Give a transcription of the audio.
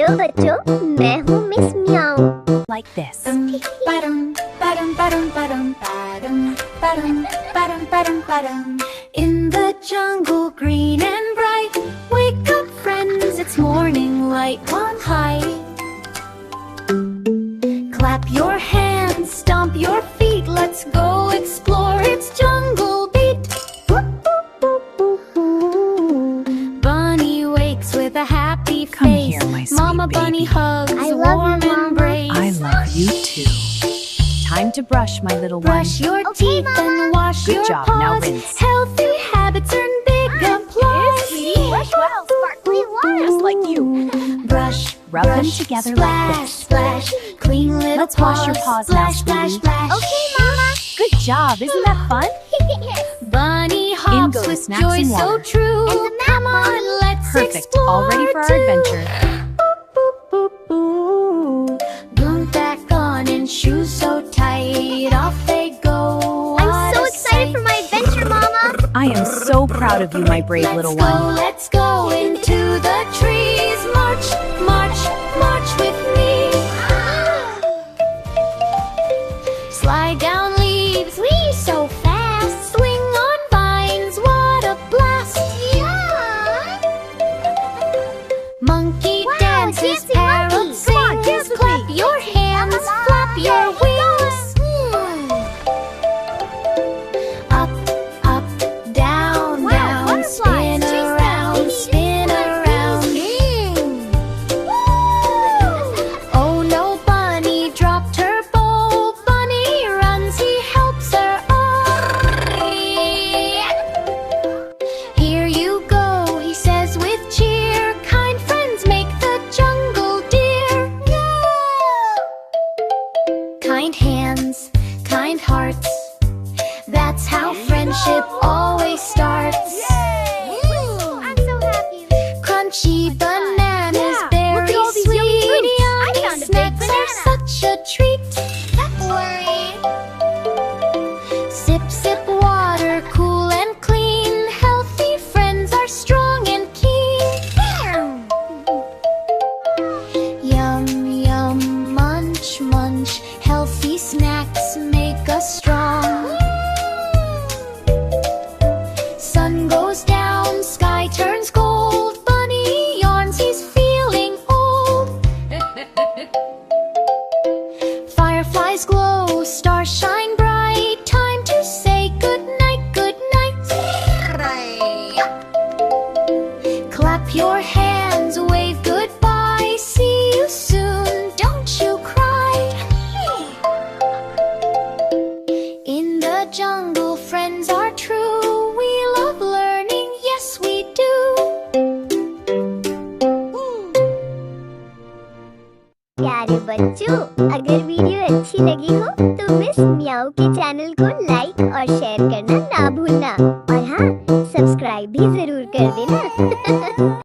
Hello बच्चों, मैं हूँ मिस म्याऊ। Like this. In the jungle, green and bright, wake up friends, it's morning light on high. Clap your hands, stomp your feet, let's go explore, it's jungle beat. Bunny wakes with a happy face. Come here, my sweet Mama baby. bunny hugs, I a love warm you, Mama. embrace. I love you too. Time to brush, my little one. Brush your Okay, teeth Mama. and wash Good your job, paws. now rinse. Healthy habits earn big applause. Brush well, sparkly water. Just like you. Brush, Rub them brush, together splash, like this. splash, clean little Let's wash your paws now, splash, splash, sweetie. splash. Okay, Mama. Good job. Isn't that fun? Bunny In hops go the with snacks joy and so water. true. And the map, Come on, Mommy. let's Perfect. explore All ready for our too. adventure. Boom back on and shoes so tight, off they go. I'm so What a excited for sight. my adventure, Mama. I am so proud of you, my brave little one. Let's go into the trees. March, march, march with me. Slide down leaves, we so fast. Swing on vines, what a blast. Monkey Wow, dances, dancing parrot monkey. sings. Come on, dance with Clap me. your hands, Come on. flap your Yeah, wings. Up, up, down, Wow, down, butterflies. spin Chase them. around, spin around. Oh no, Bunny dropped her bowl. Bunny runs, he helps her on. Here you go, he says with cheer. Kind friends make the jungle dear. Kind hands, kind hearts. That's how friendship always starts. I'm so happy. Crunchy bananas, Yeah, look berry at all these sweet, yummy fruits. I yummy found a big snacks are banana. such a treat. Sip, sip water, cool and clean. Healthy friends are strong and keen. Yum, yum, munch, munch. Healthy snacks make us strong. Sun goes down, sky turns gold. Bunny yawns, he's feeling old. Fireflies glow, stars shine bright. Time to say good night, good night. Clap your hands, wave goodbye. See you soon, don't you cry. In the jungle, friends are true. We love learning, yes we do. प्यारे बच्चों, अगर video अच्छी लगी हो तो miss म्याऊ के channel को लाइक और शेयर करना ना भूलना।